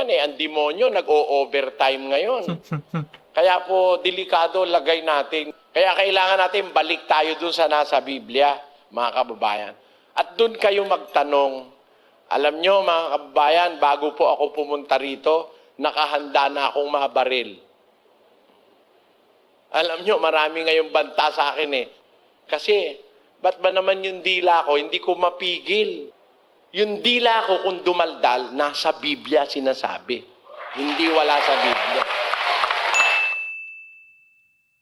yan eh. Ang demonyo nag-o-overtime ngayon. Kaya po, delikado lagay natin. Kaya kailangan natin balik tayo dun sa nasa Biblia, mga kababayan. At dun kayo magtanong. Alam nyo, mga kababayan, bago po ako pumunta rito, nakahanda na akong mga baril. Alam nyo, marami ngayong banta sa akin eh. Kasi, ba't ba naman yung dila ko, hindi ko mapigil. Yung dila ko kung dumaldal, nasa Biblia sinasabi. Hindi wala sa Biblia.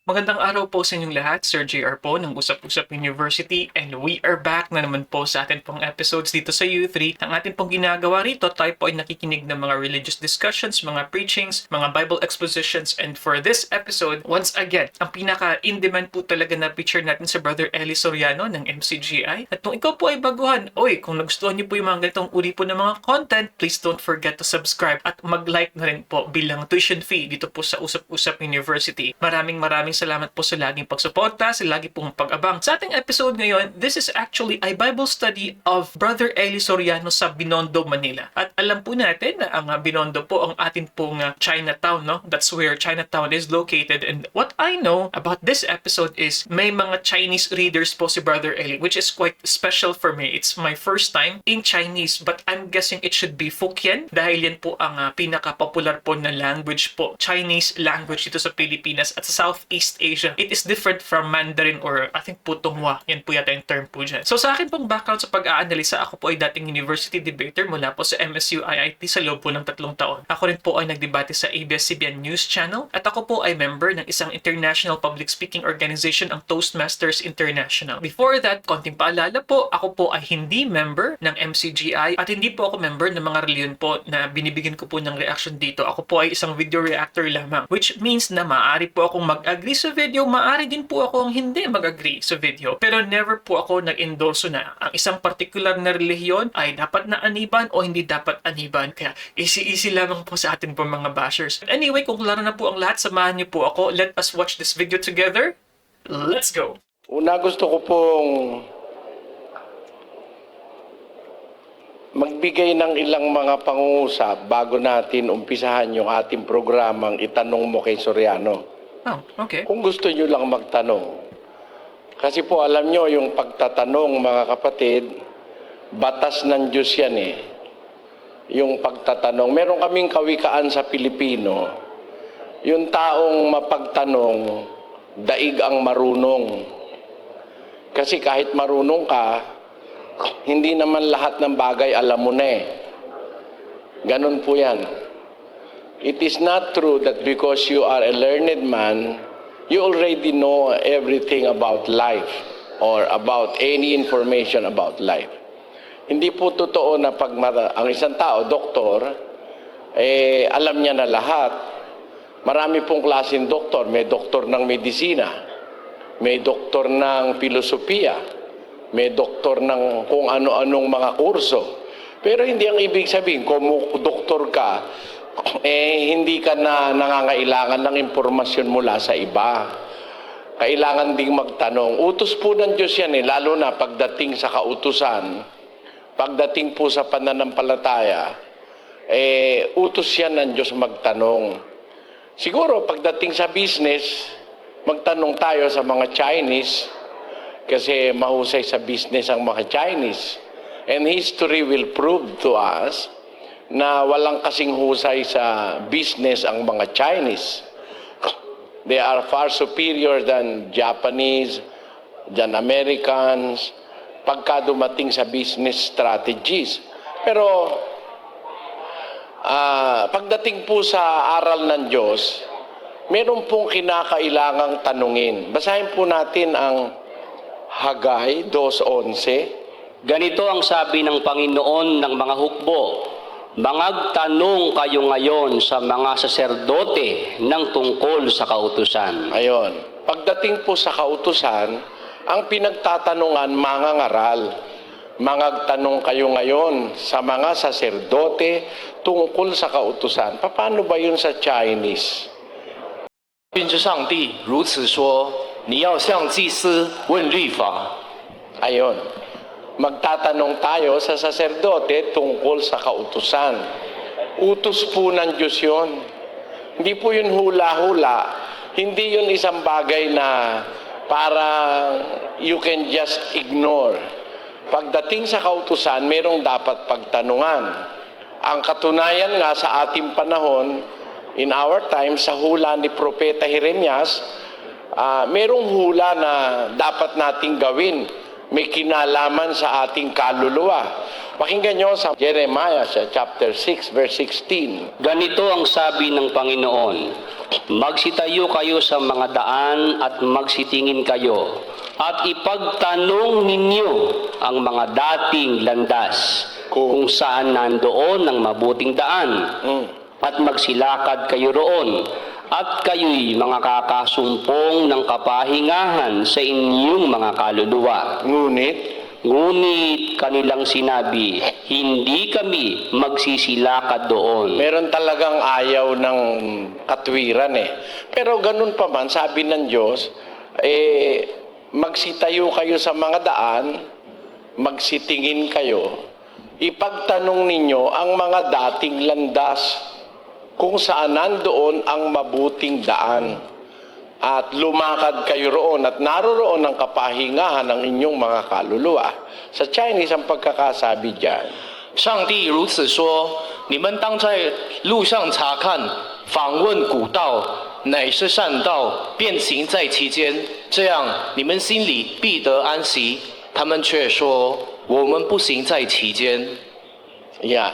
Magandang araw po sa inyong lahat, Sir JR po ng Usap-Usap University, and we are back na naman po sa atin pong episodes dito sa U3. Ang atin pong ginagawa rito, tayo po ay nakikinig ng mga religious discussions, mga preachings, mga Bible expositions, and for this episode, once again, ang pinaka-in-demand po talaga na preacher natin sa Brother Eli Soriano ng MCGI. At kung ikaw po ay baguhan, kung nagustuhan niyo po yung mga ganitong uri po ng mga content, please don't forget to subscribe at mag-like na rin po bilang tuition fee dito po sa Usap-Usap University. Maraming salamat po sa laging pagsuporta, sa lagi pong pag-abang. Sa ating episode ngayon, this is actually a Bible study of Brother Eli Soriano sa Binondo, Manila. At alam po natin na ang Binondo po ang atin pong Chinatown, no? That's where Chinatown is located. And what I know about this episode is may mga Chinese readers po si Brother Eli, which is quite special for me. It's my first time in Chinese, but I'm guessing it should be Fukien dahil yan po ang pinaka-popular po na language po, Chinese language dito sa Pilipinas at sa Southeast Asia. It is different from Mandarin or I think po Tonghua. Yan po yata yung term po dyan. So sa akin pong background sa pag-aanalisa, ako po ay dating university debater mula po sa MSU IIT sa loob po ng 3 taon. Ako rin po ay nagdebate sa ABS-CBN News Channel at ako po ay member ng isang international public speaking organization, ang Toastmasters International. Before that, konting paalala po, ako po ay hindi member ng MCGI at hindi po ako member ng mga reliyon po na binibigyan ko po ng reaction dito. Ako po ay isang video reactor lamang, which means na maaari po akong mag-agree sa video, maaari din po ako ang hindi mag-agree sa video. Pero never po ako nag-endorso na ang isang particular na relihiyon ay dapat na aniban o hindi dapat aniban. Kaya easy lamang po sa atin po mga bashers. Anyway, kung klaro na po ang lahat, samahan niyo po ako. Let us watch this video together. Let's go! Una, gusto ko pong magbigay ng ilang mga pangungusap bago natin umpisahan yung ating programang Itanong Mo kay Soriano. Oh, okay. Kung gusto nyo lang magtanong. Kasi po alam nyo, yung pagtatanong mga kapatid, batas ng Diyos yan eh. Yung pagtatanong. Meron kaming kawikaan sa Pilipino. Yung taong mapagtanong, daig ang marunong. Kasi kahit marunong ka, hindi naman lahat ng bagay alam mo na eh. Ganun po yan. It is not true that because you are a learned man, you already know everything about life or about any information about life. Hindi po totoo na pag ang isang tao, doktor, alam niya na lahat. Marami pong klaseng doktor. May doktor ng medisina, may doktor ng filosofiya, may doktor ng kung ano-anong mga kurso. Pero hindi ang ibig sabihin, kung doktor ka, hindi ka na nangangailangan ng impormasyon mula sa iba. Kailangan ding magtanong. Utos po ng Diyos yan lalo na pagdating sa kautusan, pagdating po sa pananampalataya, utos yan ng Diyos magtanong. Siguro pagdating sa business, magtanong tayo sa mga Chinese kasi mahusay sa business ang mga Chinese. And history will prove to us na walang kasing husay sa business ang mga Chinese. They are far superior than Japanese, than Americans, pagka dumating sa business strategies. Pero pagdating po sa aral ng Diyos, meron pong kinakailangang tanungin. Basahin po natin ang Hagay 2:11. Ganito ang sabi ng Panginoon ng mga hukbo, mangagtanong kayo ngayon sa mga saserdote ng tungkol sa kautusan. Ayon. Pagdating po sa kautusan, ang pinagtatanungan mangangaral. Mangagtanong kayo ngayon sa mga saserdote tungkol sa kautusan. Paano ba yun sa Chinese? 君之上帝如此说：你要向祭司问律法。 Ayon. Magtatanong tayo sa saserdote tungkol sa kautusan. Utos po ng Diyos yun. Hindi po yun hula-hula. Hindi yun isang bagay na para you can just ignore. Pagdating sa kautusan, merong dapat pagtanungan. Ang katunayan nga sa ating panahon, in our time, sa hula ni Propeta Jeremias, merong hula na dapat nating gawin. May kinalaman sa ating kaluluwa. Pakinggan nyo sa Jeremiah chapter 6 verse 16. Ganito ang sabi ng Panginoon, magsitayo kayo sa mga daan at magsitingin kayo, at ipagtanong ninyo ang mga dating landas, kung saan nandoon ang mabuting daan, at magsilakad kayo roon, at kayo'y mga kakasumpong ng kapahingahan sa inyong mga kaluluwa. Ngunit kanilang sinabi, hindi kami magsisilakad doon. Meron talagang ayaw ng katwiran eh. Pero ganun pa man, sabi ng Diyos, magsitayo kayo sa mga daan, magsitingin kayo, ipagtanong ninyo ang mga dating landas, kung saan nandoon ang mabuting daan, at lumakad kayo roon at naroroon ang kapahingahan ng inyong mga kaluluwa. Sa Chinese ang pagkakasabi dyan, 上帝如此说：你们当在路上查看，访问古道，乃是善道，便行在其间，这样你们心里必得安息。他们却说：我们不行在其间。 yan.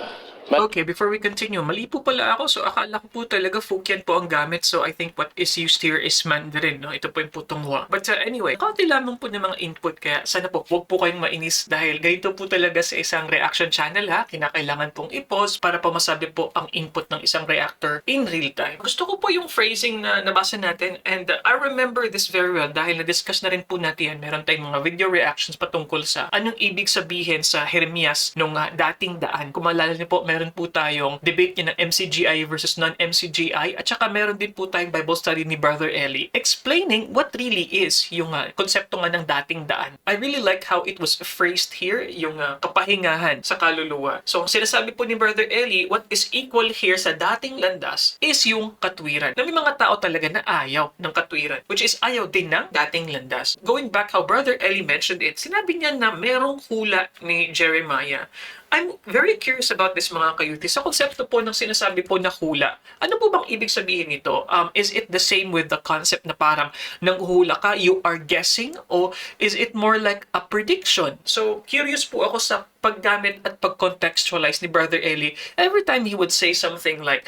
Okay, before we continue, mali po pala ako. So, akala ko po talaga Fukien po ang gamit. So, I think what is used here is Mandarin, no? Ito po yung Putonghua. But anyway, kaunti lamang po ng mga input. Kaya sana po, huwag po kayong mainis dahil ganito po talaga sa isang reaction channel, ha? Kinakailangan pong i-pause para po masabi po ang input ng isang reactor in real time. Gusto ko po yung phrasing na nabasa natin, and I remember this very well dahil na-discuss na rin po natin yan. Meron tayong mga video reactions patungkol sa anong ibig sabihin sa Jeremias nung dating daan. Kung maalala niyo po, meron po tayong debate niya ng MCGI versus non-MCGI, at saka meron din po tayong Bible study ni Brother Eli explaining what really is yung konsepto nga ng dating daan. I really like how it was phrased here, yung kapahingahan sa kaluluwa. So, sinasabi po ni Brother Eli, what is equal here sa dating landas is yung katwiran. Na may mga tao talaga na ayaw ng katwiran, which is ayaw din ng dating landas. Going back how Brother Eli mentioned it, sinabi niya na merong hula ni Jeremiah. I'm very curious about this, mga kayuti. Sa konsepto po ng sinasabi po na hula, ano po bang ibig sabihin nito? Is it the same with the concept na parang nang hula ka, you are guessing? O is it more like a prediction? So, curious po ako sa paggamit at pag-contextualize ni Brother Eli. Every time he would say something like,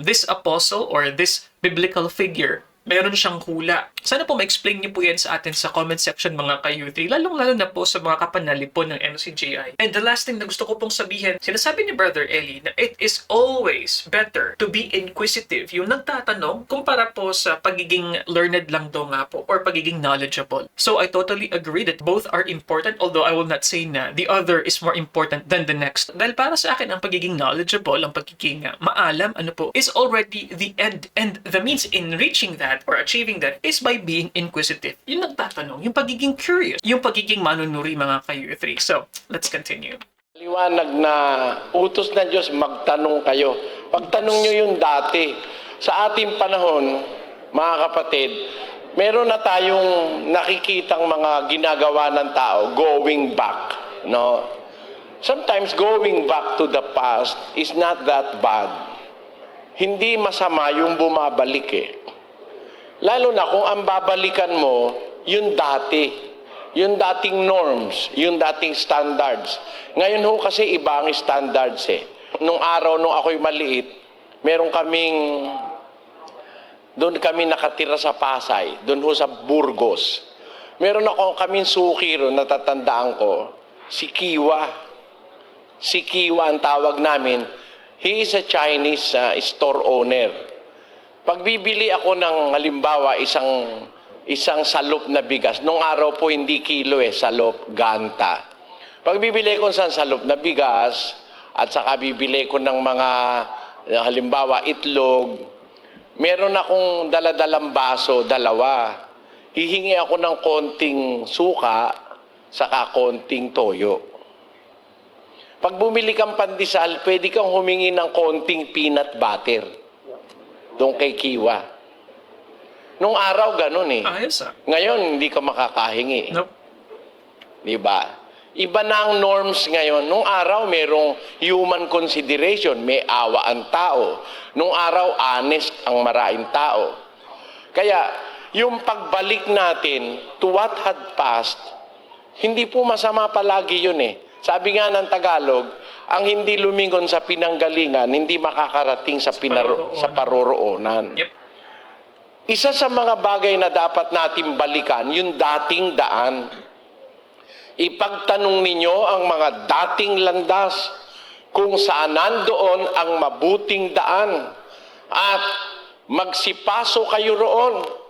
this apostle or this biblical figure, meron siyang hula. Sana po ma-explain niyo po yan sa atin sa comment section, mga ka-U3, lalong-lalo na po sa mga kapanali po ng MCGI. And the last thing na gusto ko pong sabihin, sinasabi ni Brother Eli na it is always better to be inquisitive, yung nagtatanong, kumpara po sa pagiging learned lang daw nga po, or pagiging knowledgeable. So I totally agree that both are important, although I will not say na the other is more important than the next. Dahil para sa akin, ang pagiging knowledgeable, ang pagiging maalam, is already the end. And the means in reaching that or achieving that is by being inquisitive. Yung nagtatanong, yung pagiging curious, yung pagiging manunuri, mga ka-U3. So, let's continue. Liwanag na utos ng Diyos, magtanong kayo. Pagtanong nyo yung dati. Sa ating panahon, mga kapatid, meron na tayong nakikitang mga ginagawa ng tao, going back. No? Sometimes going back to the past is not that bad. Hindi masama yung bumabalik eh. Lalo na kung ang babalikan mo, yung dati, yung dating norms, yung dating standards. Ngayon ho kasi iba ang standards eh. Nung araw, nung ako'y maliit, meron doon kami nakatira sa Pasay, doon ho sa Burgos. Meron kaming suki ron, natatandaan ko, si Kiwa. Si Kiwa ang tawag namin. He is a Chinese store owner. Pagbibili ako ng halimbawa isang salop na bigas, nung araw po hindi kilo salop, ganta. Pagbibili ko ng salop na bigas at saka bibili ko ng mga halimbawa itlog, meron akong daladalang baso, dalawa. Hihingi ako ng konting suka saka konting toyo. Pag bumili kang pandesal, pwede kang humingi ng konting peanut butter. Doon kay Kiwa. Nung araw, ganun eh. Ayos ah. Ngayon, hindi ka makakahingi. Nope. Di ba? Iba na ang norms ngayon. Nung araw, merong human consideration. May awa ang tao. Nung araw, honest ang maraming tao. Kaya, yung pagbalik natin to what had passed, hindi po masama palagi yun eh. Sabi nga ng Tagalog, ang hindi lumingon sa pinanggalingan, hindi makakarating sa paroroonan. Yep. Isa sa mga bagay na dapat natin balikan, yung dating daan. Ipagtanong ninyo ang mga dating landas kung saan nandoon ang mabuting daan at magsipaso kayo roon.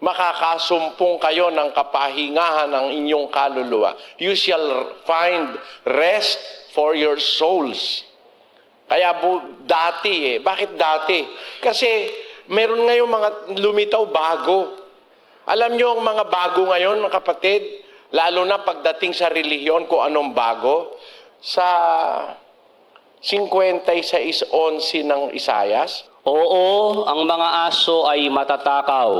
Makakasumpong kayo ng kapahingahan ng inyong kaluluwa. You shall find rest for your souls. Kaya dati eh. Bakit dati? Kasi meron ngayong mga lumitaw bago. Alam nyo ang mga bago ngayon, mga kapatid? Lalo na pagdating sa relihiyon, kung anong bago. Sa 56:11 ng Isayas. Oo, ang mga aso ay matatakaw.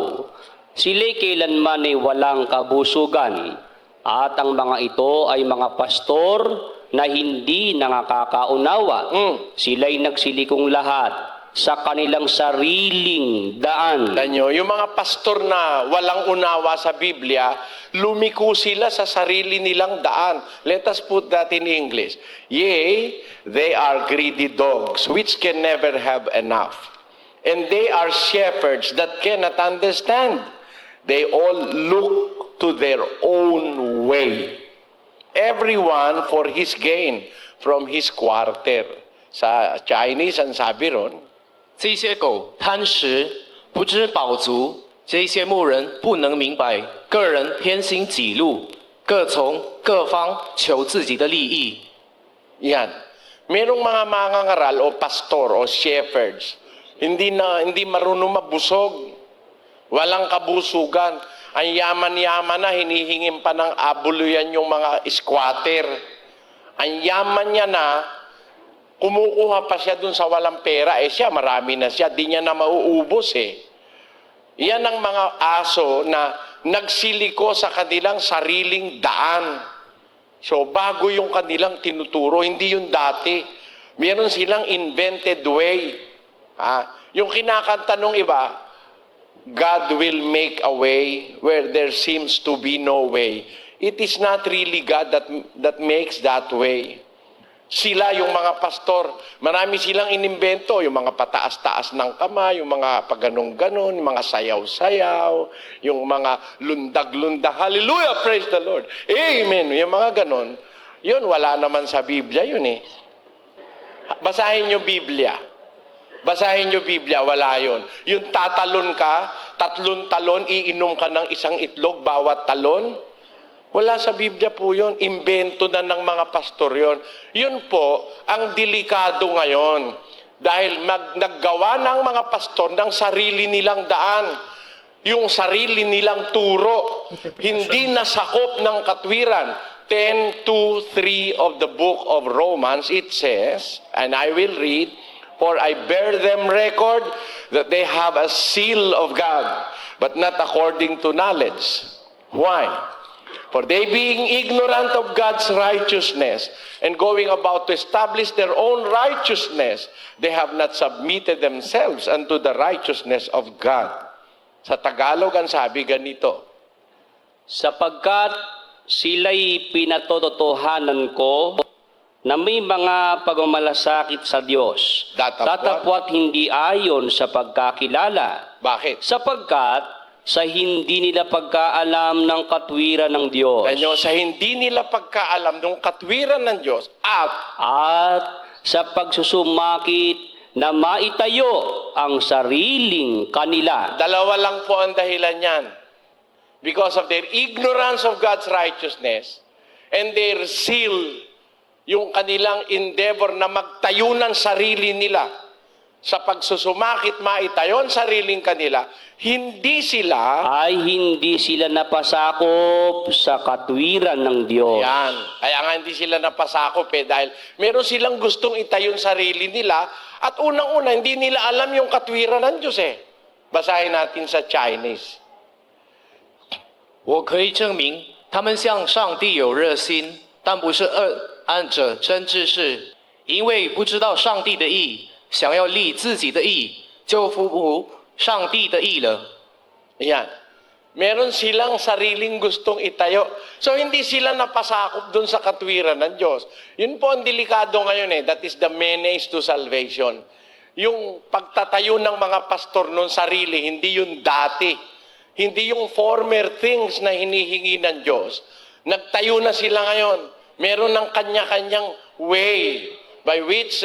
Sila'y kailanman ay walang kabusugan. At ang mga ito ay mga pastor na hindi nakakaunawa. Sila'y nagsilikong lahat sa kanilang sariling daan. Tanyo, yung mga pastor na walang unawa sa Biblia, lumiko sila sa sarili nilang daan. Let us put that in English. Yea, they are greedy dogs, which can never have enough. And they are shepherds that cannot understand. They all look to their own way. Everyone for his gain from his quarter. Sa Chinese, ang sabi ron, 这些狗贪食，不知饱足。这些牧人不能明白，个人偏行己路，各从各方求自己的利益。 yan. Merong mga mangangaral o pastor o shepherds, hindi marunong mabusog. Walang kabusugan. Ang yaman-yaman na, hinihingin pa ng abuluyan yung mga squatter. Ang yaman niya na, kumukuha pa siya dun sa walang pera. Eh siya, marami na siya. Di niya na mauubos eh. Yan ang mga aso na nagsiliko sa kanilang sariling daan. So, bago yung kanilang tinuturo, hindi yung dati. Meron silang invented way. Yung kinakanta nung iba, God will make a way where there seems to be no way. It is not really God that makes that way. Sila, yung mga pastor, marami silang inimbento, yung mga pataas-taas ng kamay, yung mga pagganong-ganon, yung mga sayaw-sayaw, yung mga lundag-lundag, hallelujah, praise the Lord, amen, yung mga ganon. Yun, wala naman sa Biblia yun eh. Basahin nyo Biblia. Basahin nyo Biblia, wala yun. Yung tatalon ka, 3 talon, iinom ka ng isang itlog bawat talon. Wala sa Biblia po yun. Imbento na ng mga pastor yun. Yun po ang delikado ngayon. Dahil naggawa ng mga pastor ng sarili nilang daan. Yung sarili nilang turo. Hindi nasakop ng katwiran. 10:2-3 of the book of Romans, it says, and I will read, for I bear them record that they have a seal of God, but not according to knowledge. Why? For they being ignorant of God's righteousness and going about to establish their own righteousness, they have not submitted themselves unto the righteousness of God. Sa Tagalog, ang sabi ganito, Sapagkat sila'y pinatototohanan ko na may mga pagmamalasakit sa Diyos. Datapwat hindi ayon sa pagkakilala. bakit? Sapagkat sa hindi nila pagkaalam ng katwiran ng Diyos. Tanyo, sa hindi nila pagkaalam ng katwiran ng Diyos At sa pagsusumakit na maitayo ang sariling kanila. dalawa lang po ang dahilan yan. Because of their ignorance of God's righteousness and their zeal, yung kanilang endeavor na magtayo ng sarili nila. sa pagsusumakit maitayo ang sariling kanila, hindi sila ay hindi sila napasakop sa katwiran ng Diyos. yan. Kaya nga hindi sila napasakop dahil meron silang gustong itayo ang sarili nila at unang-una hindi nila alam yung katwiran ng Diyos Basahin natin sa Chinese. 我可以证明，他们向上帝有热心，但不是按着真知识，因为不知道上帝的意，想要立自己的意，就服服上帝的意了。 Yan. Meron silang sariling gustong itayo. So, hindi sila napasakop dun sa katwiran ng Diyos. Yun po ang delikado ngayon That is the menace to salvation. Yung pagtatayo ng mga pastor nun sarili, hindi yung dati. Hindi yung former things na hinihingi ng Diyos. Nagtayo na sila ngayon. Meron ng kanya-kanyang way by which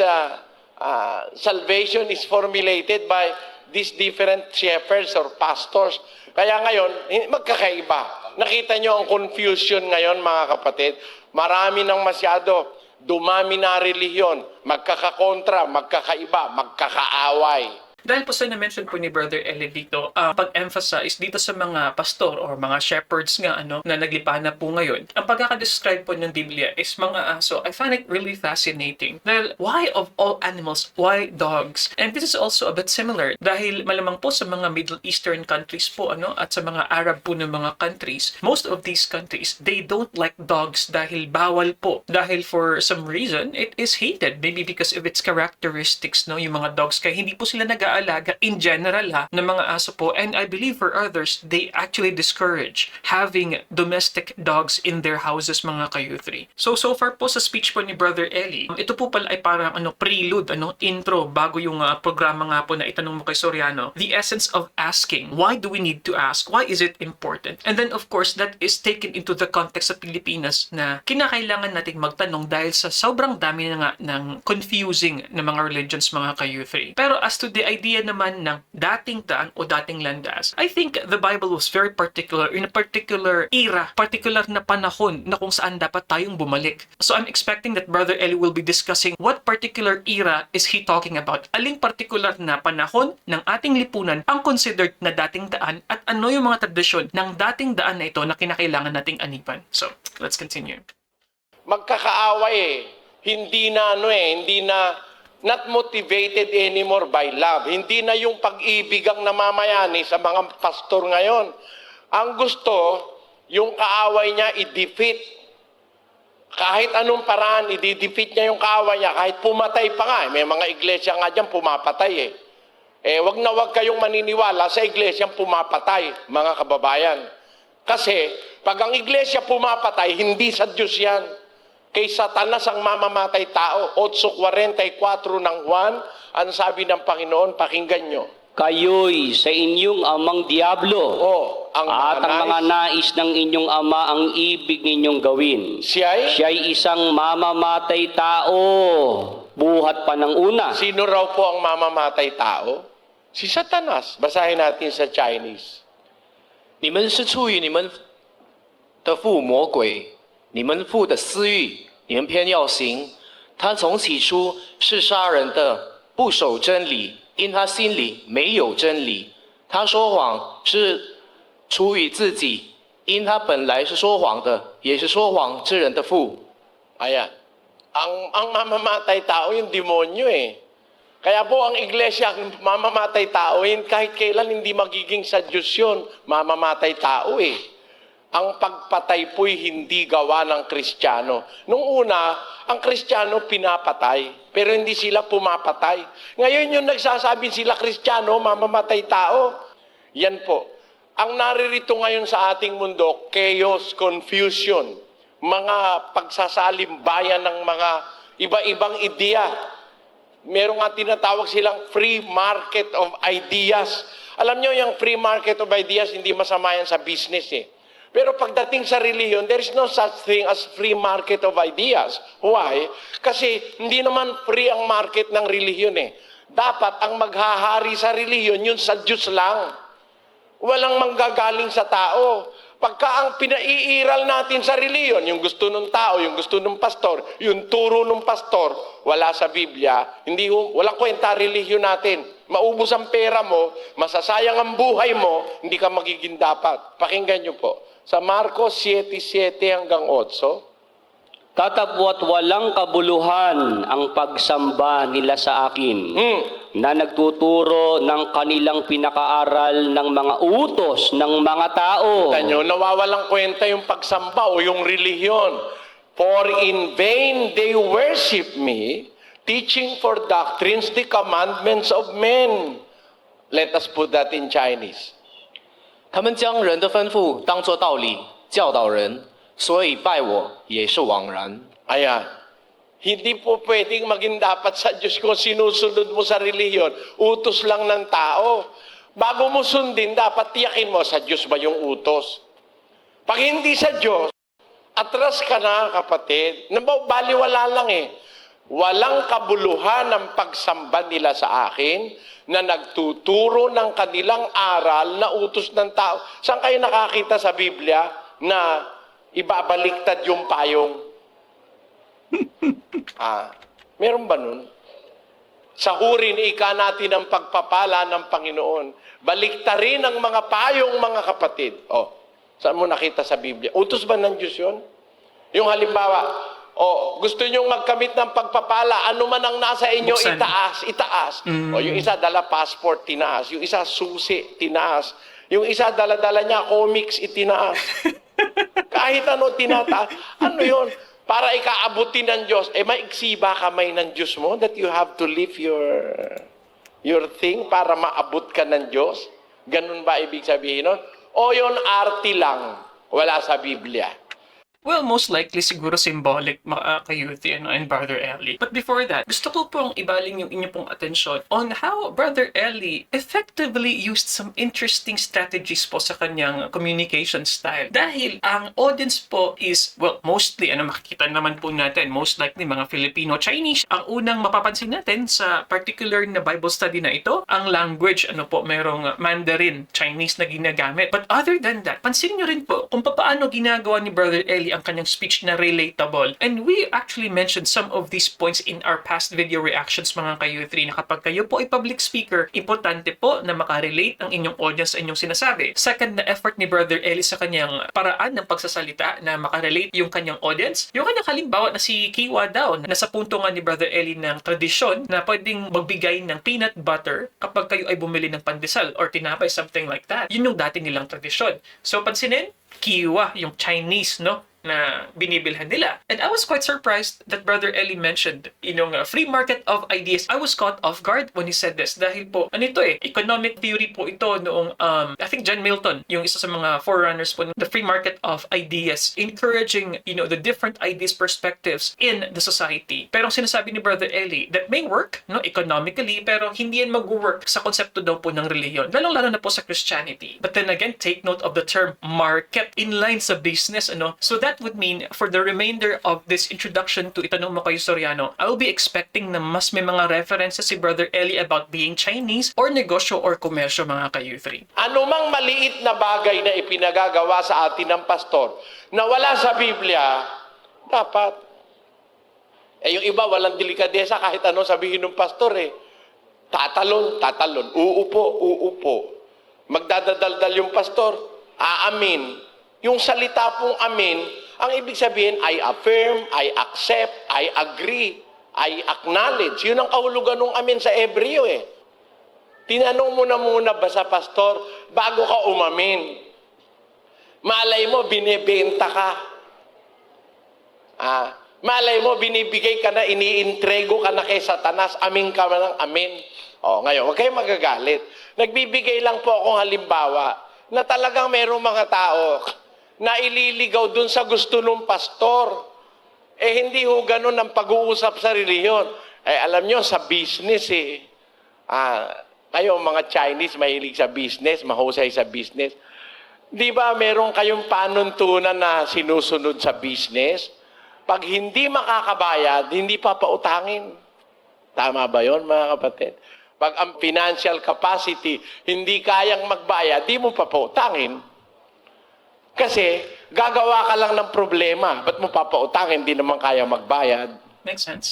salvation is formulated by these different shepherds or pastors. Kaya ngayon, magkakaiba. Nakita nyo ang confusion ngayon, mga kapatid. Marami nang masyado. Dumami na relihiyon. Magkakakontra, magkakaiba, magkakaaway. Dahil po sa na-mention po ni Brother Eli dito, pag-emphasize dito sa mga pastor or mga shepherds nga na naglipa na po ngayon, ang pagkakadescribe po ng Biblia is mga aso. I find it really fascinating. Dahil why of all animals, why dogs? And this is also a bit similar dahil malamang po sa mga Middle Eastern countries po at sa mga Arab po ng mga countries, most of these countries, they don't like dogs dahil bawal po. Dahil for some reason, it is hated. Maybe because of its characteristics, yung mga dogs. Kaya hindi po sila nag-aalaga in general ng mga aso po, and I believe for others they actually discourage having domestic dogs in their houses, mga ka-U3. So far po sa speech po ni Brother Eli, ito po pala ay parang prelude, intro bago yung programa nga po na itanong mo kay Soriano, the essence of asking. Why do we need to ask? Why is it important? And then of course that is taken into the context sa Pilipinas na kinakailangan nating magtanong dahil sa sobrang dami na nga ng confusing na mga religions, mga ka-U3. Pero as to the idea naman ng dating daan o dating landas, I think the Bible was very particular in a particular era, particular na panahon na kung saan dapat tayong bumalik. So I'm expecting that Brother Eli will be discussing what particular era is he talking about. Aling particular na panahon ng ating lipunan ang considered na dating daan at ano yung mga tradisyon ng dating daan na ito na kinakailangan nating aniban. So, let's continue. Magkakaaway Hindi na not motivated anymore by love. Hindi na yung pag-ibig ang namamayani sa mga pastor ngayon. Ang gusto, yung kaaway niya i-defeat. Kahit anong paraan, i-defeat niya yung kaaway niya. Kahit pumatay pa nga. May mga iglesia nga dyan pumapatay wag na wag kayong maniniwala sa iglesia pumapatay, mga kababayan. Kasi, pag ang iglesia pumapatay, hindi sa Diyos yan. Kay Satanas ang mamamatay tao. 8:44 ng Juan, ang sabi ng Panginoon, pakinggan nyo. Kayo'y sa inyong amang Diablo, at ang mga nais ng inyong ama ang ibig ninyong gawin. Siya'y isang mamamatay tao, buhat pa ng una. Sino raw po ang mamamatay tao? Si Satanas. Basahin natin sa Chinese. 你们是出于你们的父魔鬼，你们父的私欲，你们偏要行。他从起初是杀人的，不守真理，因他心里没有真理。他说谎是出于自己，因他本来是说谎的，也是说谎之人的父。 Ayan. Ang mamamatay tao yung demonyo Kaya po ang iglesia, mamamatay tao, kahit kailan hindi magiging sa Diyos yun, mamamatay tao Ang pagpatay po'y hindi gawa ng Kristiyano. Nung una, ang Kristiyano pinapatay, pero hindi sila pumapatay. Ngayon yung nagsasabi sila Kristiyano, mamamatay tao. Yan po. Ang naririto ngayon sa ating mundo, chaos, confusion, mga pagsasalimbayan ng mga iba-ibang ideya. Meron nga tinatawag silang free market of ideas. Alam nyo, yung free market of ideas, hindi masama yan sa business Pero pagdating sa reliyon, there is no such thing as free market of ideas. Why? Kasi hindi naman free ang market ng reliyon Dapat ang maghahari sa reliyon, yun sa Diyos lang. Walang manggagaling sa tao. Pagka ang pinaiiral natin sa reliyon, yung gusto ng tao, yung gusto ng pastor, yung turo ng pastor, wala sa Biblia, walang kwenta relihiyon natin. Maubos ang pera mo, masasayang ang buhay mo, hindi ka magiging dapat. Pakinggan nyo po. Sa Marcos 7:7 hanggang 8, Tatapwat walang kabuluhan ang pagsamba nila sa akin na nagtuturo ng kanilang pinakaaral ng mga utos ng mga tao. kita nyo, nawawalang kwenta yung pagsamba o yung relihiyon. For in vain they worship me, teaching for doctrines the commandments of men. Let us put that in Chinese. 他们将人的吩咐当作道理教导人，所以拜我也是枉然。 Ayan. Hindi po pwedeng maging dapat sa Diyos kung sinusunod mo sa relihiyon. Utos lang ng tao. Bago mo sundin, dapat tiyakin mo sa Diyos ba yung utos. Pag hindi sa Diyos, atras ka na, kapatid. Baliwala lang eh. Walang kabuluhan ang pagsamba nila sa akin na nagtuturo ng kanilang aral na utos ng tao. Saan kayo nakakita sa Biblia na ibabaliktad yung payong? Meron ba nun? Sahurin ika natin ang pagpapala ng Panginoon. Baliktarin ang mga payong, mga kapatid. Saan mo nakita sa Biblia? Utos ba ng Diyos yun? Yung halimbawa, gusto nyong magkamit ng pagpapala, ano man ang nasa inyo, Buksan. itaas. Yung isa dala passport, tinaas. Yung isa susi, tinaas. Yung isa dala-dala niya comics, itinaas. Kahit ano tinataas. Ano yun? Para ikaabutin ng Diyos, maiksi ba kamay ng Diyos mo that you have to lift your thing para maabot ka ng Diyos? Ganun ba ibig sabihin nun? O yun, arti lang. Wala sa Biblia. Well, most likely siguro symbolic kayuthi and Brother Eli. But before that, gusto ko pong ibaling yung inyo pong atensyon on how Brother Eli effectively used some interesting strategies po sa kanyang communication style. Dahil ang audience po is, well, mostly, makikita naman po natin, most likely mga Filipino-Chinese. Ang unang mapapansin natin sa particular na Bible study na ito, ang language, merong Mandarin, Chinese na ginagamit. But other than that, pansin nyo rin po kung paano ginagawa ni Brother Eli ang kanyang speech na relatable. And we actually mentioned some of these points in our past video reactions, mga ka-U3, na kapag kayo po ay public speaker, importante po na makarelate ang inyong audience sa inyong sinasabi. Second na effort ni Brother Eli sa kanyang paraan ng pagsasalita na makarelate yung kanyang audience. Yung kanyang halimbawa na si Kiwa daw, na nasa punto nga ni Brother Eli ng tradisyon na pwedeng magbigay ng peanut butter kapag kayo ay bumili ng pandesal or tinapay, something like that. Yun yung dati nilang tradisyon. So pansinin, Kiwa, yung Chinese, na binibilhan nila. And I was quite surprised that Brother Eli mentioned, free market of ideas. I was caught off guard when he said this. Dahil po, economic theory po ito noong, I think John Milton, yung isa sa mga forerunners po, the free market of ideas, encouraging, the different ideas, perspectives in the society. Pero ang sinasabi ni Brother Eli, that may work, economically, pero hindi yan mag-work sa konsepto daw po ng reliyon. Lalong-lalo na po sa Christianity. But then again, take note of the term market in line sa business, So that would mean for the remainder of this introduction to Itanong Mo Kayo Soriano, I will be expecting na mas may mga references si Brother Eli about being Chinese or negosyo or komersyo, mga ka-U3. Ano mang maliit na bagay na ipinagagawa sa atin ng pastor na wala sa Biblia, dapat. Yung iba walang delikadesa kahit ano sabihin ng pastor Tatalon. Uupo. Magdadaldal yung pastor, aamin. Yung salita pong amin, ang ibig sabihin, I affirm, I accept, I agree, I acknowledge. Yun ang kahulugan ng amin sa Hebreo Tinanong mo na muna ba sa pastor bago ka umamin? Malay mo, binibenta ka. Malay mo, binibigay ka na, iniintrego ka na kay Satanas, amin ka man ng amin. Ngayon, huwag kayong magagalit. Nagbibigay lang po akong halimbawa na talagang merong mga tao na ililigaw dun sa gusto ng pastor. Hindi ho ganun ang pag-uusap sa reliyon. Alam nyo, sa business kayo mga Chinese, mahilig sa business, mahusay sa business. Di ba meron kayong panuntunan na sinusunod sa business? Pag hindi makakabayad, hindi papautangin. Tama ba yon, mga kapatid? Pag ang financial capacity hindi kayang magbayad, di mo papautangin. Kasi gagawa ka lang ng problema. Ba't mo papautangin? Hindi naman kaya magbayad. Makes sense.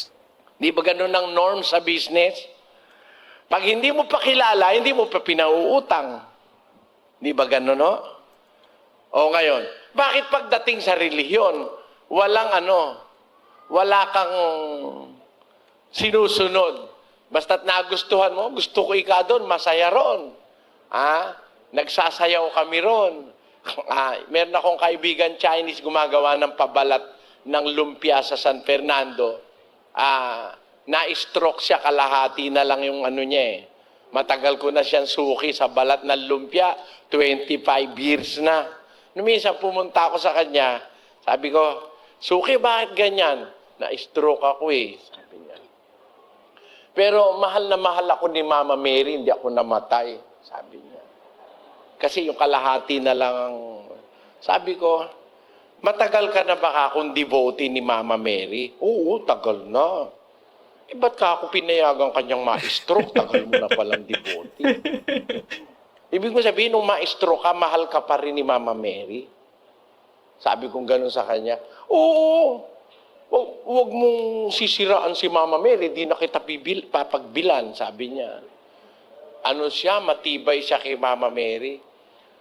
Di ba ganun ang norm sa business? Pag hindi mo pa kilala, hindi mo pa pinauutang. Di ba ganun, no? O ngayon, bakit pagdating sa relihiyon, wala kang sinusunod? Basta't nagustuhan mo, gusto ko ika doon, masaya ron. Nagsasayaw kami ron. Meron akong kaibigan Chinese gumagawa ng pabalat ng lumpia sa San Fernando. Na-stroke siya, kalahati na lang yung ano niya eh. Matagal ko na siyang suki sa balat ng lumpia, 25 years na. Nung minsan pumunta ako sa kanya, sabi ko, Suki, bakit ganyan? Na-stroke ako eh, sabi niya. Pero mahal na mahal ako ni Mama Mary, hindi ako namatay, sabi niya. Kasi yung kalahati na lang, sabi ko, matagal ka na ba akong devotee ni Mama Mary? Oo, tagal na. Ba't ka ako pinayagang kanyang ma-stroke? Tagal mo na palang devotee. Ibig mo sabihin, nung ma-stroke ka, mahal ka pa rin ni Mama Mary? Sabi kong gano'n sa kanya, oo, huwag mong sisiraan si Mama Mary, di na kita papagbilan, sabi niya. Ano siya, matibay siya kay Mama Mary.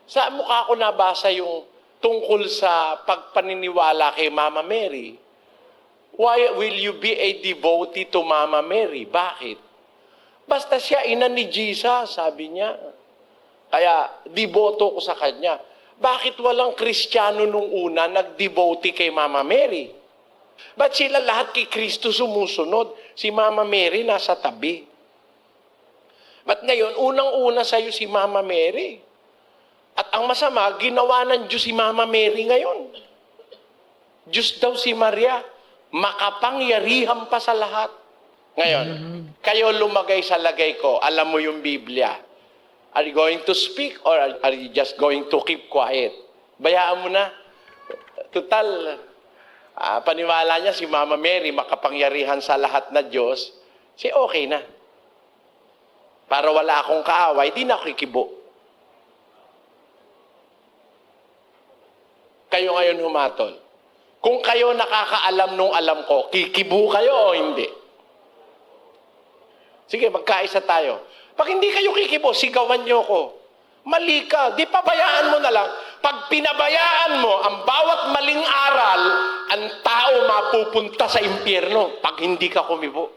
Sa mukha ko nabasa yung tungkol sa pagpaniniwala kay Mama Mary. Why will you be a devotee to Mama Mary? Bakit? Basta siya ina ni Jesus, sabi niya. Kaya, deboto ko sa kanya. Bakit walang Kristiyano nung una nag-devotee kay Mama Mary? Ba't sila lahat kay Kristo sumusunod? Si Mama Mary nasa tabi. Ba't ngayon, unang-una sa'yo si Mama Mary? At ang masama, ginawa ng Diyos si Mama Mary ngayon. Diyos daw si Maria, makapangyarihan pa sa lahat. Ngayon, kayo lumagay sa lagay ko, alam mo yung Biblia. Are you going to speak or are you just going to keep quiet? Bayaan mo na. Total, paniwala niya si Mama Mary, makapangyarihan sa lahat na Diyos, okay na. Para wala akong kaaway, di na ako kikibo. Kayo ngayon humatol. Kung kayo nakakaalam nung alam ko, kikibo kayo o hindi? Sige, magkaisa tayo. Pag hindi kayo kikibo, sigawan niyo ko. Mali ka. Di pabayaan mo na lang. Pag pinabayaan mo ang bawat maling aral, ang tao mapupunta sa impyerno pag hindi ka kumibo.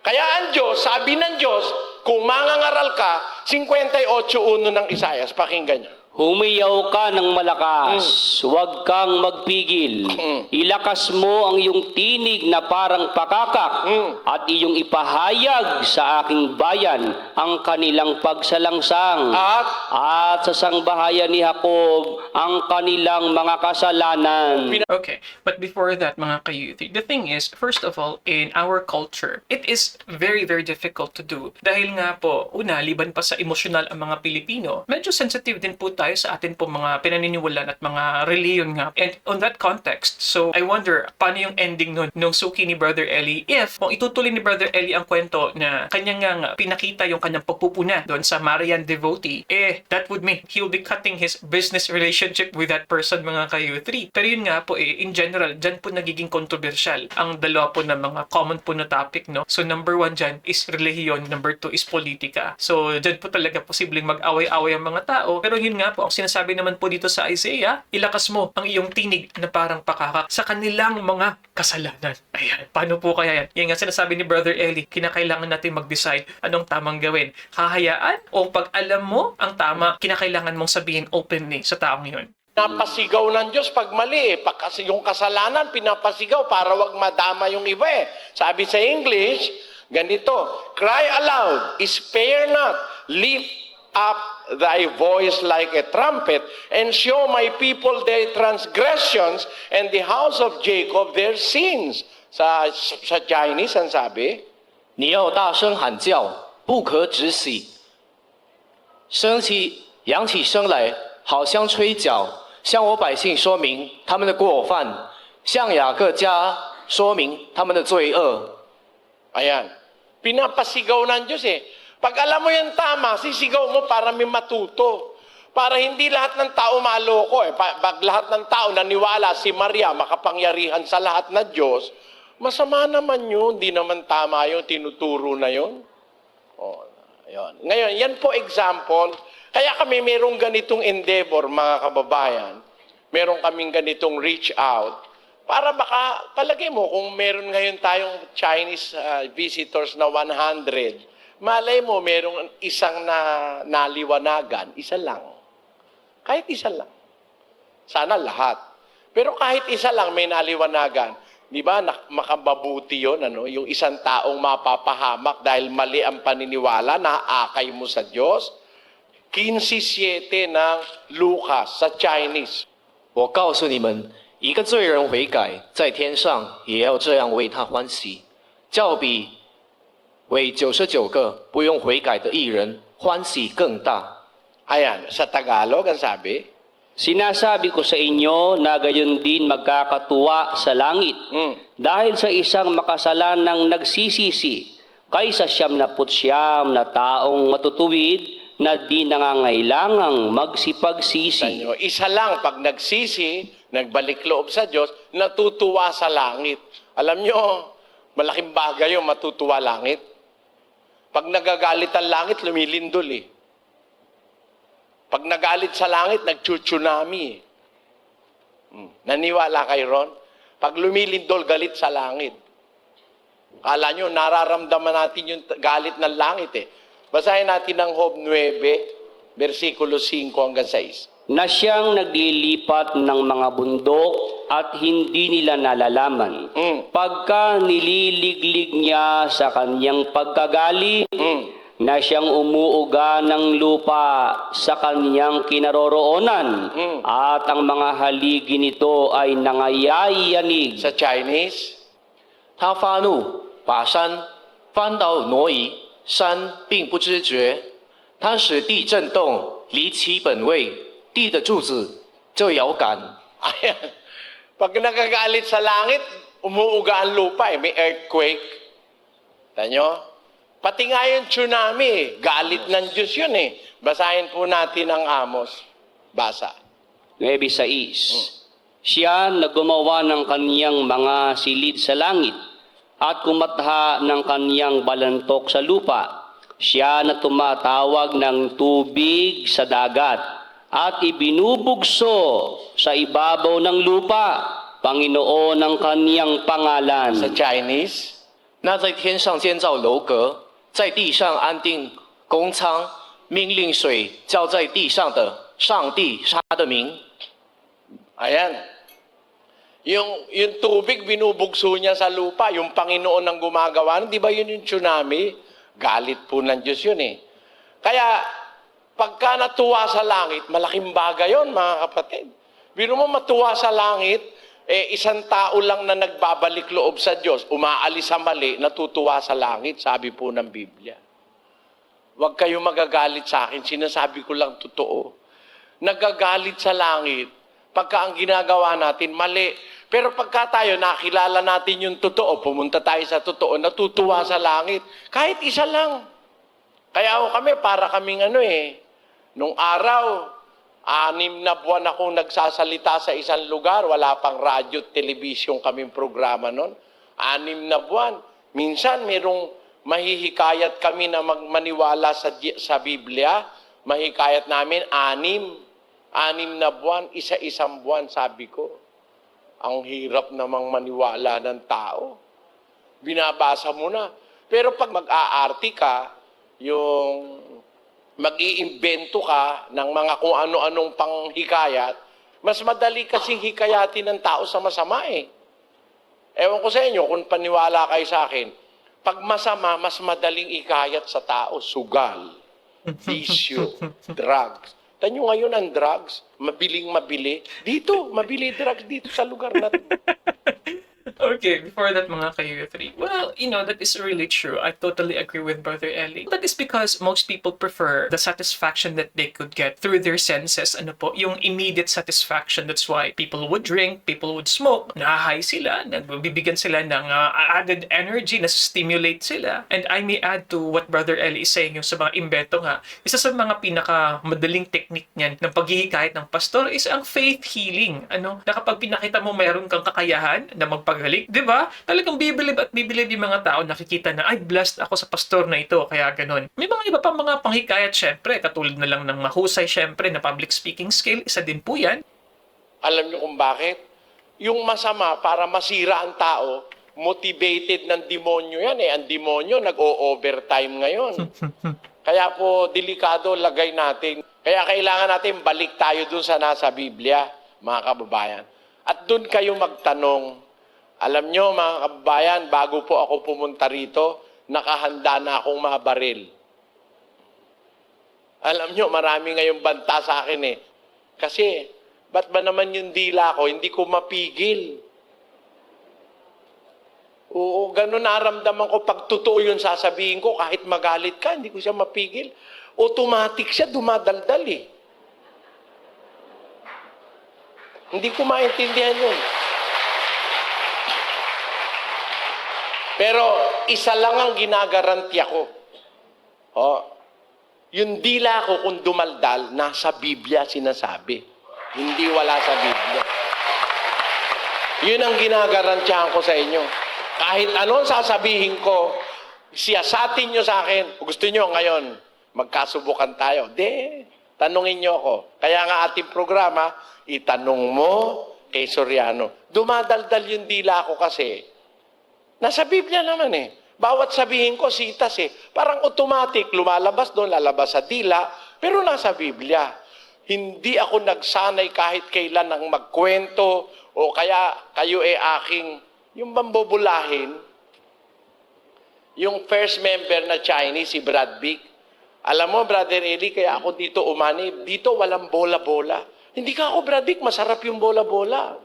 Kaya ang Diyos, sabi ng Diyos, kung mangangaral ka, 58:1 ng Isaias, pakinggan niyo. Humiyaw ka ng malakas, huwag kang magpigil. Ilakas mo ang iyong tinig na parang pakakak at iyong ipahayag sa aking bayan ang kanilang pagsalangsang at sa sangbahayan ni Jacob ang kanilang mga kasalanan. Okay, but before that, mga ka-youth, the thing is, first of all, in our culture, it is very, very difficult to do. Dahil nga po, una, liban pa sa emosyonal ang mga Pilipino, medyo sensitive din po tayo sa atin po mga pinaniniwalaan at mga reliyon nga. And on that context, so I wonder, paano yung ending nun nung suki ni Brother Eli if kung itutuloy ni Brother Eli ang kwento na kanyang nga pinakita yung kanyang pagpupuna doon sa Marian devotee, that would mean he will be cutting his business relationship with that person, mga ka-youth. Pero yun nga po, in general, dyan po nagiging controversial ang dalawa po na mga common po na topic, no? So number 1 dyan is relihiyon, number 2 is politika. So dyan po talaga posibleng mag-away-away ang mga tao. Pero yun nga po, ang sinasabi naman po dito sa Isaiah, ilakas mo ang iyong tinig na parang pakakak sa kanilang mga kasalanan. Ayan, paano po kaya yan? Yan nga sinasabi ni Brother Eli, kinakailangan natin mag-decide anong tamang gawin. Hahayaan o pag alam mo ang tama, kinakailangan mong sabihin openly sa taong yun. Pinapasigaw ng Diyos pag mali. Kasi yung kasalanan, pinapasigaw para wag madama yung iba eh. Sabi sa English, ganito, cry aloud, spare not, lift up thy voice like a trumpet, and show my people their transgressions, and the house of Jacob their sins. Sa Chinese, ang sabi, 你要大声喊叫，不可止息，扬起声来，好像吹角，向我百姓说明他们的过犯，向雅各家说明他们的罪恶。 ayan, pinapasigaw ng Diyos eh. Pag alam mo yan tama, sisigaw mo para may matuto. Para hindi lahat ng tao maloko. Pag lahat ng tao naniwala si Maria makapangyarihan sa lahat na Diyos, masama naman yun. Hindi naman tama yun, tinuturo na yun. Oh, yun. Ngayon, yan po example. Kaya kami merong ganitong endeavor, mga kababayan. Meron kaming ganitong reach out. Para baka, palagay mo, kung meron ngayon tayong Chinese visitors na 100, malay mo, merong isang naliwanagan, isa lang. Kahit isa lang. Sana lahat. Pero kahit isa lang may naliwanagan, di ba, makababuti yun, ano? Yung isang taong mapapahamak dahil mali ang paniniwala, naakay mo sa Diyos. 15:7 ng Lucas sa Chinese. 我告诉你们，一个罪人悔改，在天上也要这样为他欢喜，较比为99个不用悔改的义人欢喜更大。 Ayan, sa Tagalog, ang sabi. Sinasabi ko sa inyo na gayon din magkakatuwa sa langit dahil sa isang makasalanang nagsisisi kaysa 99 na taong matutuwid na di nangangailangang magsipagsisi. Tanyo, isa lang pag nagsisi, nagbalik loob sa Diyos, natutuwa sa langit. Alam nyo, malaking bagay yung matutuwa langit. Pag nagagalit ang langit, lumilindol eh. Pag nagalit sa langit, nagtsunami. Naniwala kayo ron? Pag lumilindol, galit sa langit. Kala nyo, nararamdaman natin yung galit ng langit eh. Basahin natin ang Job 9, versikulo 5 hanggang 6. Na siyang naglilipat ng mga bundok at hindi nila nalalaman. Pagka nililiglig niya sa kanyang pagkagalit, na siyang umuuga ng lupa sa kanyang kinaroroonan at ang mga haligi nito ay nangayayanig. Sa Chinese, 他发怒，把山翻倒挪移，山并不知觉。他使地震动，离其本位，地的柱子就摇杆。 ayan, pag nagagalit sa langit, umuuga ang lupa eh, may earthquake. Tanyo? Pati nga yung tsunami, galit ng Diyos yun eh. Basahin po natin ang Amos. Basa. 9:6 Siya na gumawa ng kaniyang mga silid sa langit at kumatha ng kaniyang balantok sa lupa. Siya na tumatawag ng tubig sa dagat at ibinubugso sa ibabaw ng lupa, Panginoon ng kaniyang pangalan. Sa Chinese, 那在天上建造楼阁，在地上安定公仓，命令水浇在地上的上帝是他的名。 ayan. Yung tubig, binubugso niya sa lupa. Yung Panginoon ang gumagawa. Di ba yun yung tsunami? Galit po ng Diyos yun eh. Kaya, pagka natuwa sa langit, malaking bagay yun, mga kapatid. Biro mo matuwa sa langit, isang tao lang na nagbabalik loob sa Diyos, umaalis sa mali, natutuwa sa langit, sabi po ng Biblia. Huwag kayo magagalit sa akin, sinasabi ko lang totoo. Nagagalit sa langit, pagka ang ginagawa natin mali. Pero pagka tayo nakilala natin yung totoo, pumunta tayo sa totoo, natutuwa sa langit, kahit isa lang. Kaya ako kami, para kaming nung araw, 6 na buwan akong nagsasalita sa isang lugar, wala pang radyo, television kaming programa nun. 6 na buwan. Minsan, merong mahihikayat kami na maniwala sa Biblia. Mahikayat namin, 6 na buwan, isa-isang buwan, sabi ko. Ang hirap namang maniwala ng tao. Binabasa mo na. Pero pag mag-aarti ka, yung mag-iimbento ka ng mga kung ano-anong panghikayat, mas madali kasing hikayatin ng tao sa masama eh. Ewan ko sa inyo, kung paniwala kayo sa akin, pag masama, mas madaling ikayat sa tao, sugal, bisyo, drugs. Tanyo ngayon ang drugs, mabiling mabili. Dito, mabili drugs dito sa lugar na to. Okay, before that mga ka-U3, well, that is really true. I totally agree with Brother Ellie. That is because most people prefer the satisfaction that they could get through their senses. Ano po, yung immediate satisfaction. That's why people would drink, people would smoke, na-high sila, nagbibigyan sila ng added energy, na-stimulate sila. And I may add to what Brother Ellie is saying, yung sa mga imbeto nga, isa sa mga pinakamadaling technique niyan ng paghihikayat ng pastor is ang faith healing. Na kapag pinakita mo mayroon kang kakayahan na magpagaling, di ba? Talagang bibilib at bibilib yung mga tao, nakikita na, ay, blessed ako sa pastor na ito, kaya ganun. May mga iba pa mga panghikayat, syempre, katulad na lang ng mahusay, syempre, na public speaking skill, isa din po yan. Alam niyo kung bakit? Yung masama, para masira ang tao, motivated ng demonyo yan eh. Ang demonyo nag-o-overtime ngayon. Kaya po, delikado lagay natin. Kaya kailangan natin balik tayo dun sa nasa Biblia, mga kababayan. At dun kayo magtanong. Alam nyo, mga kababayan, bago po ako pumunta rito, nakahanda na akong mabaril. Alam nyo, marami ngayong banta sa akin eh. Kasi, ba't ba naman yung dila ko, hindi ko mapigil. Oo, ganun naramdaman ko. Pag totoo yun sasabihin ko, kahit magalit ka, hindi ko siya mapigil. Automatic siya, dumadaldal eh. Hindi ko maintindihan yun. Pero isa lang ang ginagaranti ako. Yung dila ko kung dumaldal, nasa Biblia sinasabi. Hindi wala sa Biblia. Yun ang ginagarantiyahan ko sa inyo. Kahit anong sasabihin ko, siyasatin nyo sa akin. Kung gusto nyo ngayon, magkasubukan tayo. Tanungin nyo ako. Kaya nga ating programa, itanong mo kay Soriano. Dumadaldal yung dila ko kasi. Nasa Biblia naman eh. Bawat sabihin ko, sitas eh. Parang automatic, lumalabas doon, lalabas sa dila, pero nasa Biblia. Hindi ako nagsanay kahit kailan ng magkwento o kaya kayo aking, yung bambobulahin, yung first member na Chinese, si Brad Vick. Alam mo, Brother Eli, kaya ako dito umanib. Dito walang bola-bola. Hindi ka ako, Brad Vick, masarap yung bola-bola.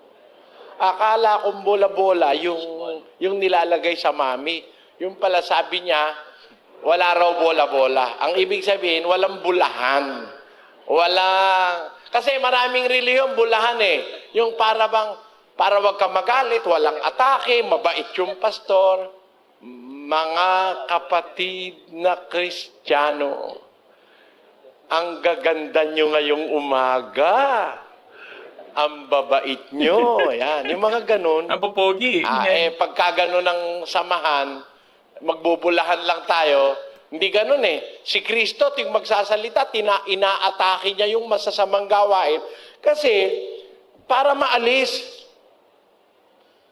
Akala kong bola-bola yung nilalagay sa mami. Yung pala sabi niya, wala raw bola-bola. Ang ibig sabihin, walang bulahan. Kasi maraming reliyon, bulahan eh. Yung para wag ka magalit, walang atake, mabait yung pastor. Mga kapatid na Kristiyano, ang gaganda nyo ngayong umaga. Ang babait nyo. Yan. Yung mga ganun. Ang popogi. Pagka ganun ang samahan, magbubulahan lang tayo. Hindi ganun eh. Si Kristo, ting magsasalita, inaatake niya yung masasamang gawain. Kasi, para maalis.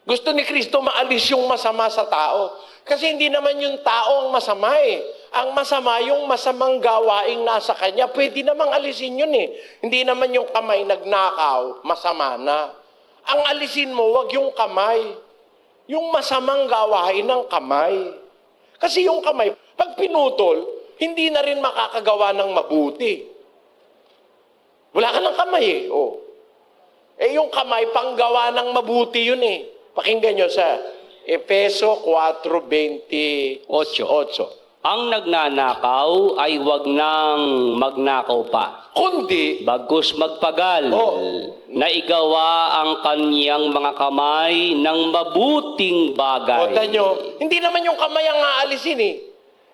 Gusto ni Kristo maalis yung masama sa tao. Kasi hindi naman yung tao ang masama eh. Ang masama, yung masamang gawaing nasa kanya, pwede namang alisin yun eh. Hindi naman yung kamay nagnakaw, masama na. Ang alisin mo, wag yung kamay. Yung masamang gawain ng kamay. Kasi yung kamay, pag pinutol, hindi na rin makakagawa ng mabuti. Wala ka ng kamay eh. Yung kamay, panggawa ng mabuti yun eh. Pakinggan nyo sa Efeso 4:28. Ang nagnanakaw ay wag nang magnakaw pa. Kundi, Bagkus magpagal na igawa ang kanyang mga kamay ng mabuting bagay. Tanda nyo, hindi naman yung kamay ang aalisin eh.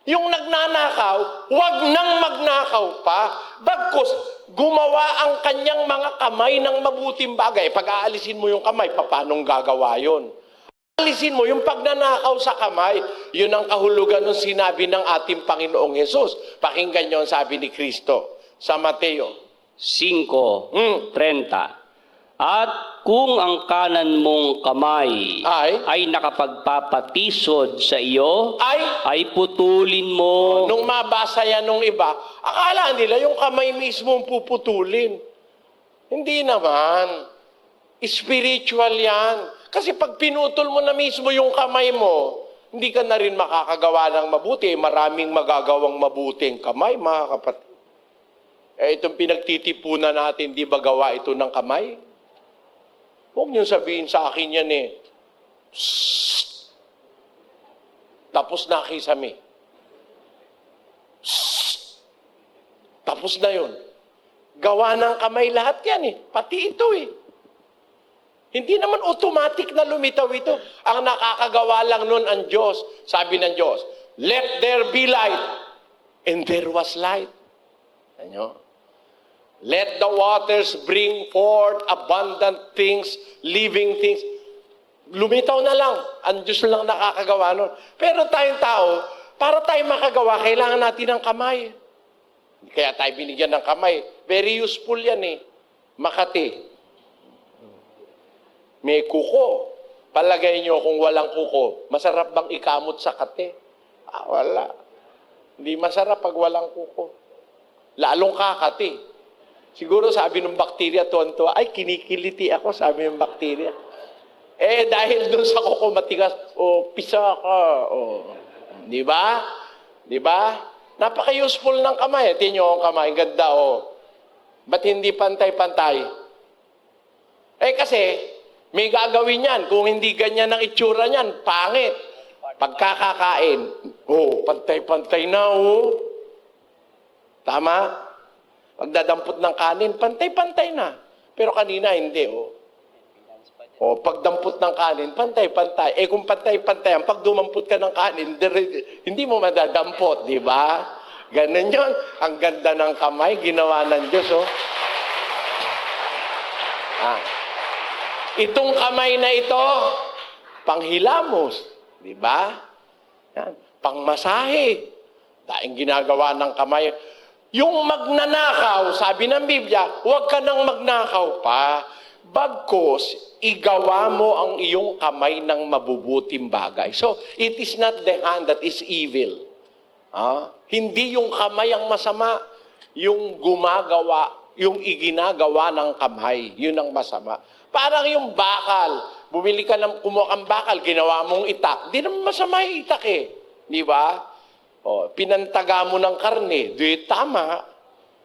Yung nagnanakaw, wag nang magnakaw pa. Bagkus, gumawa ang kanyang mga kamay ng mabuting bagay. Pag aalisin mo yung kamay, paanong gagawa yun? Alisin mo yung pagnanakaw sa kamay, yun ang kahulugan ng sinabi ng ating Panginoong Hesus. Pakinggan nyo ang sabi ni Kristo sa Mateo 5:30. At kung ang kanan mong kamay Ay? ay nakapagpapatisod sa iyo, Ay? ay putulin mo. Nung mabasa yan nung iba, akala nila yung kamay mismo ang puputulin. Hindi naman. Spiritual yan. Kasi pag pinutol mo na mismo yung kamay mo, hindi ka na rin makakagawa ng mabuti. Maraming magagawang mabuting kamay, mga kapatid. Itong pinagtitipunan natin, di ba gawa ito ng kamay? Huwag niyo sabihin sa akin yan eh. Tapos na kisame. Tapos na yun. Gawa ng kamay lahat yan eh. Pati ito eh. Hindi naman automatic na lumitaw ito. Ang nakakagawa lang nun ang Diyos. Sabi ng Diyos, let there be light. And there was light. Ano? Let the waters bring forth abundant things, living things. Lumitaw na lang. Ang Diyos lang nakakagawa nun. Pero tayong tao, para tayo makagawa, kailangan natin ng kamay. Kaya tayo binigyan ng kamay. Very useful yan eh. Makati. May kuko. Palagay nyo kung walang kuko, masarap bang ikamot sa kate? Wala. Hindi masarap pag walang kuko. Lalong kakati. Siguro sabi ng bakterya, tuwan-tuwa, ay kinikiliti ako, sabi ng bakterya. Dahil dun sa kuko matigas, pisa ka. Di ba? Di ba? Napaka-useful ng kamay. Tingnan nyo ang kamay, ganda Ba't hindi pantay-pantay? Kasi, may gagawin yan. Kung hindi ganyan ang itsura niyan, pangit. Pagkakakain, pantay-pantay na, Tama? Pagdadampot ng kanin, pantay-pantay na. Pero kanina, hindi, pagdampot ng kanin, pantay-pantay. Kung pantay-pantay, pag dumampot ka ng kanin, hindi mo madadampot, di ba? Ganun yun. Ang ganda ng kamay, ginawa ng Diyos, Itong kamay na ito, panghilamos, di ba? Yan. Pangmasahe. Daing ginagawa ng kamay. Yung magnanakaw, sabi ng Biblia, huwag ka nang magnakaw pa. Bagkos, igawa mo ang iyong kamay ng mabubuting bagay. So, it is not the hand that is evil. Hindi yung kamay ang masama. Yung gumagawa, yung iginagawa ng kamay, yun ang masama. Parang yung bakal, bumili ka ng kumuha kang bakal, ginawa mong itak. Di naman masama yung itak eh. Di ba? Pinantaga mo ng karne, di tama.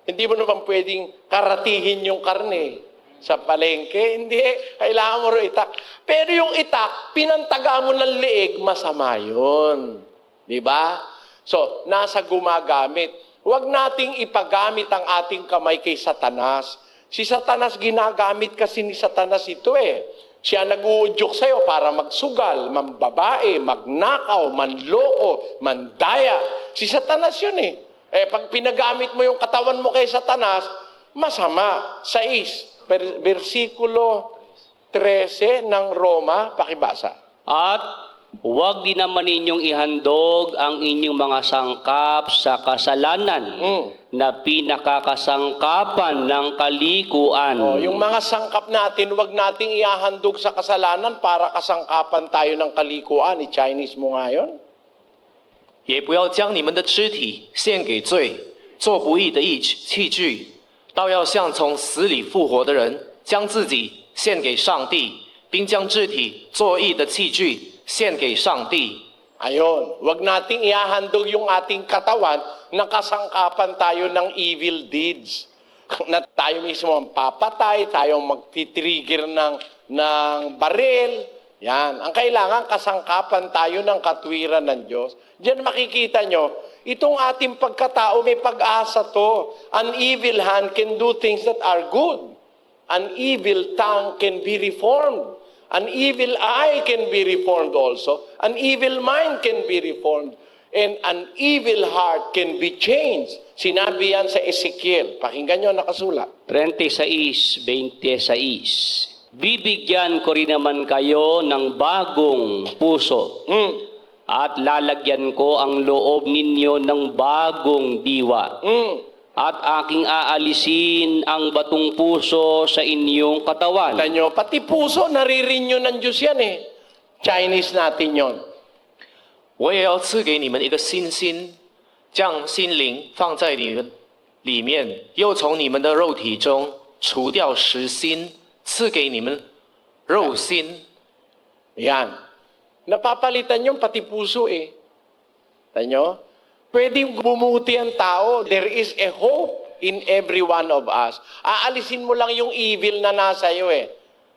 Hindi mo naman pwedeng karatihin yung karne sa palengke. Hindi, kailangan mo rin itak. Pero yung itak, pinantaga mo ng leeg, masama yun. Di ba? So, nasa gumagamit. Huwag nating ipagamit ang ating kamay kay Satanas. Si Satanas, ginagamit kasi ni Satanas ito eh. Siya nag-uudyok sa'yo para magsugal, mambabae, magnakaw, manloko, mandaya. Si Satanas yun eh. Pag pinagamit mo yung katawan mo kay Satanas, masama. 6, versikulo 13 ng Roma, pakibasa. At huwag din naman ninyong ihandog ang inyong mga sangkap sa kasalanan na pinakakasangkapan ng kalikuan. Yung mga sangkap natin, huwag nating iahandog sa kasalanan para kasangkapan tayo ng kalikuan. I-Chinese mo nga yun.也不要将你们的肢体献给罪，做不义的器具，倒要像从死里复活的人，将自己献给上帝，并将肢体做义的器具献给上帝。 Ayon, huwag nating iahandog yung ating katawan na kasangkapan tayo ng evil deeds. Na tayo mismo ang papatay, tayo magtitrigger ng baril. Yan. Ang kailangan, kasangkapan tayo ng katwiran ng Diyos. Diyan makikita nyo, itong ating pagkatao may pag-asa to. An evil hand can do things that are good. An evil tongue can be reformed. An evil eye can be reformed also. An evil mind can be reformed. And an evil heart can be changed. Sinabi yan sa Ezekiel. Pakinggan nyo, nakasulat. 36:26. Bibigyan ko rin naman kayo ng bagong puso. At lalagyan ko ang loob ninyo ng bagong diwa. At aking aalisin ang batong puso sa inyong katawan. Kita nyo, pati puso, naririnyo ng Diyos yan eh. Chinese natin yon. 我也要赐给你们一个新心，将心灵放在你们里面，又从你们的肉体中除掉实心，赐给你们肉心。 Yan. Napapalitan yung pati puso eh. Kita nyo? Pwedeng bumuti ang tao. There is a hope in every one of us. Aalisin mo lang yung evil na nasa iyo eh.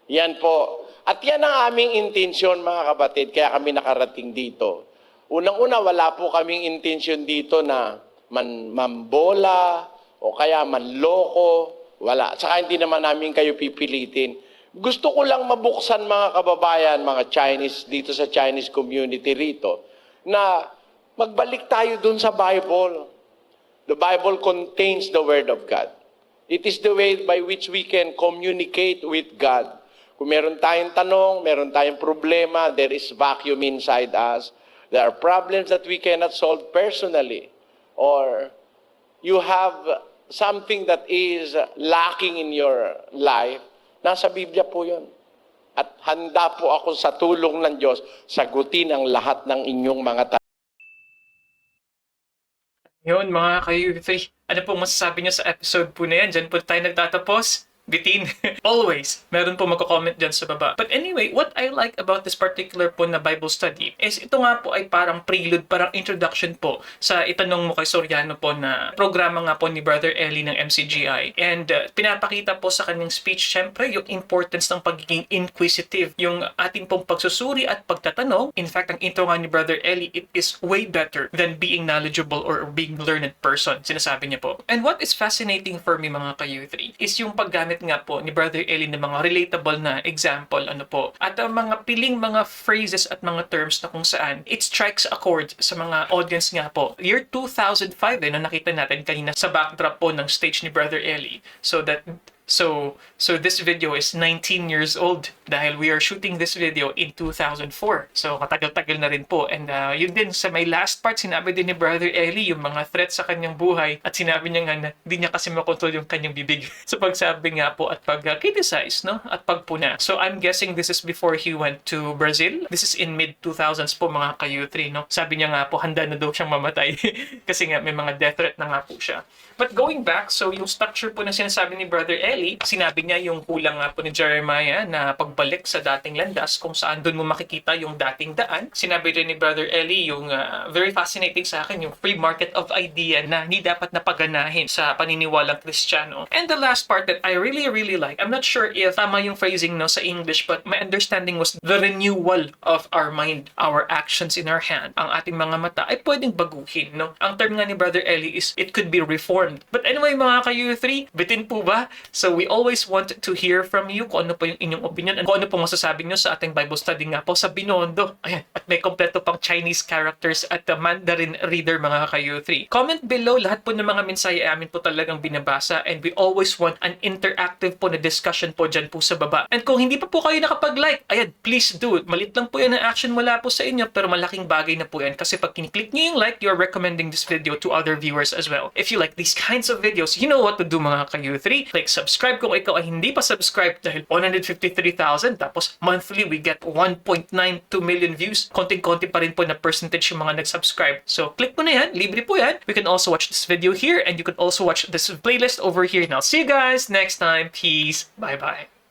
Yan po. At yan ang aming intensyon mga kapatid, kaya kami nakarating dito. Unang-una, wala po kaming intensyon dito na mambola o kaya manloko. Wala. Saka hindi naman namin kayo pipilitin. Gusto ko lang mabuksan mga kababayan, mga Chinese, dito sa Chinese community rito, na magbalik tayo dun sa Bible. The Bible contains the Word of God. It is the way by which we can communicate with God. Kung meron tayong tanong, meron tayong problema, there is vacuum inside us. There are problems that we cannot solve personally. Or you have something that is lacking in your life. Nasa Biblia po yun. At handa po ako sa tulong ng Diyos, sagutin ang lahat ng inyong mga tanong. Yun mga ka-U3, ano pong masasabi niyo sa episode po na yan? Diyan po tayo nagtatapos. Bitin. Always, meron po magko-comment dyan sa baba. But anyway, what I like about this particular po na Bible study is ito nga po ay parang prelude, parang introduction po sa itanong mo kay Soriano po na programa nga po ni Brother Eli ng MCGI. And pinapakita po sa kanyang speech, syempre, yung importance ng pagiging inquisitive, yung ating pong pagsusuri at pagtatanong. In fact, ang intro nga ni Brother Eli, it is way better than being knowledgeable or being learned person, sinasabi niya po. And what is fascinating for me mga ka-U3 is yung paggamit nga po ni Brother Eli ng mga relatable na example, ano po, at ang mga piling mga phrases at mga terms na kung saan it strikes a chord sa mga audience nga po. Year 2005 na nakita natin kanina sa backdrop po ng stage ni Brother Eli. So this video is 19 years old dahil we are shooting this video in 2004. So katagal-tagal na rin po. And yun din sa may last part, sinabi din ni Brother Eli yung mga threats sa kanyang buhay at sinabi niya nga na hindi niya kasi makontrol yung kanyang bibig sa pagsabi nga po at pag-criticize, no? At pagpuna. So I'm guessing this is before he went to Brazil. This is in mid-2000s po mga ka-U3, no? Sabi niya nga po handa na daw siyang mamatay kasi nga may mga death threat na nga po siya. But going back, so yung structure po na sinasabi ni Brother Eli, sinabi niya yung kulang nga po ni Jeremiah na pagbalik sa dating landas kung saan doon mo makikita yung dating daan. Sinabi rin ni Brother Eli yung very fascinating sa akin, yung free market of idea na hindi dapat napaganahin sa paniniwalang Kristiyano. And the last part that I really like, I'm not sure if tama yung phrasing no sa English, but my understanding was the renewal of our mind, our actions in our hand. Ang ating mga mata ay pwedeng baguhin, no? Ang term nga ni Brother Eli is it could be reformed. But anyway mga ka-U3, bitin po ba? So we always want to hear from you kung ano po yung inyong opinion and kung ano po masasabi nyo sa ating Bible study nga po sa Binondo. Ayan, at may kompleto pang Chinese characters at Mandarin reader mga ka-U3. Comment below, lahat po ng mga mensahe amin po talagang binabasa and we always want an interactive po na discussion po dyan po sa baba. And kung hindi pa po kayo nakapag-like, ayan, please do. Malit lang po yan ang action mula po sa inyo pero malaking bagay na po yan kasi pag kiniklik nyo yung like, you're recommending this video to other viewers as well. If you like these kinds of videos, you know what to do mga ka-U3. Like subscribe kung ikaw ay hindi pa subscribe dahil 153,000 tapos monthly we get 1.92 million views. Konting-konti pa rin po na percentage yung mga nag-subscribe. So click mo na yan, libre po yan. We can also watch this video here and you can also watch this playlist over here. And I'll see you guys next time. Peace. Bye-bye.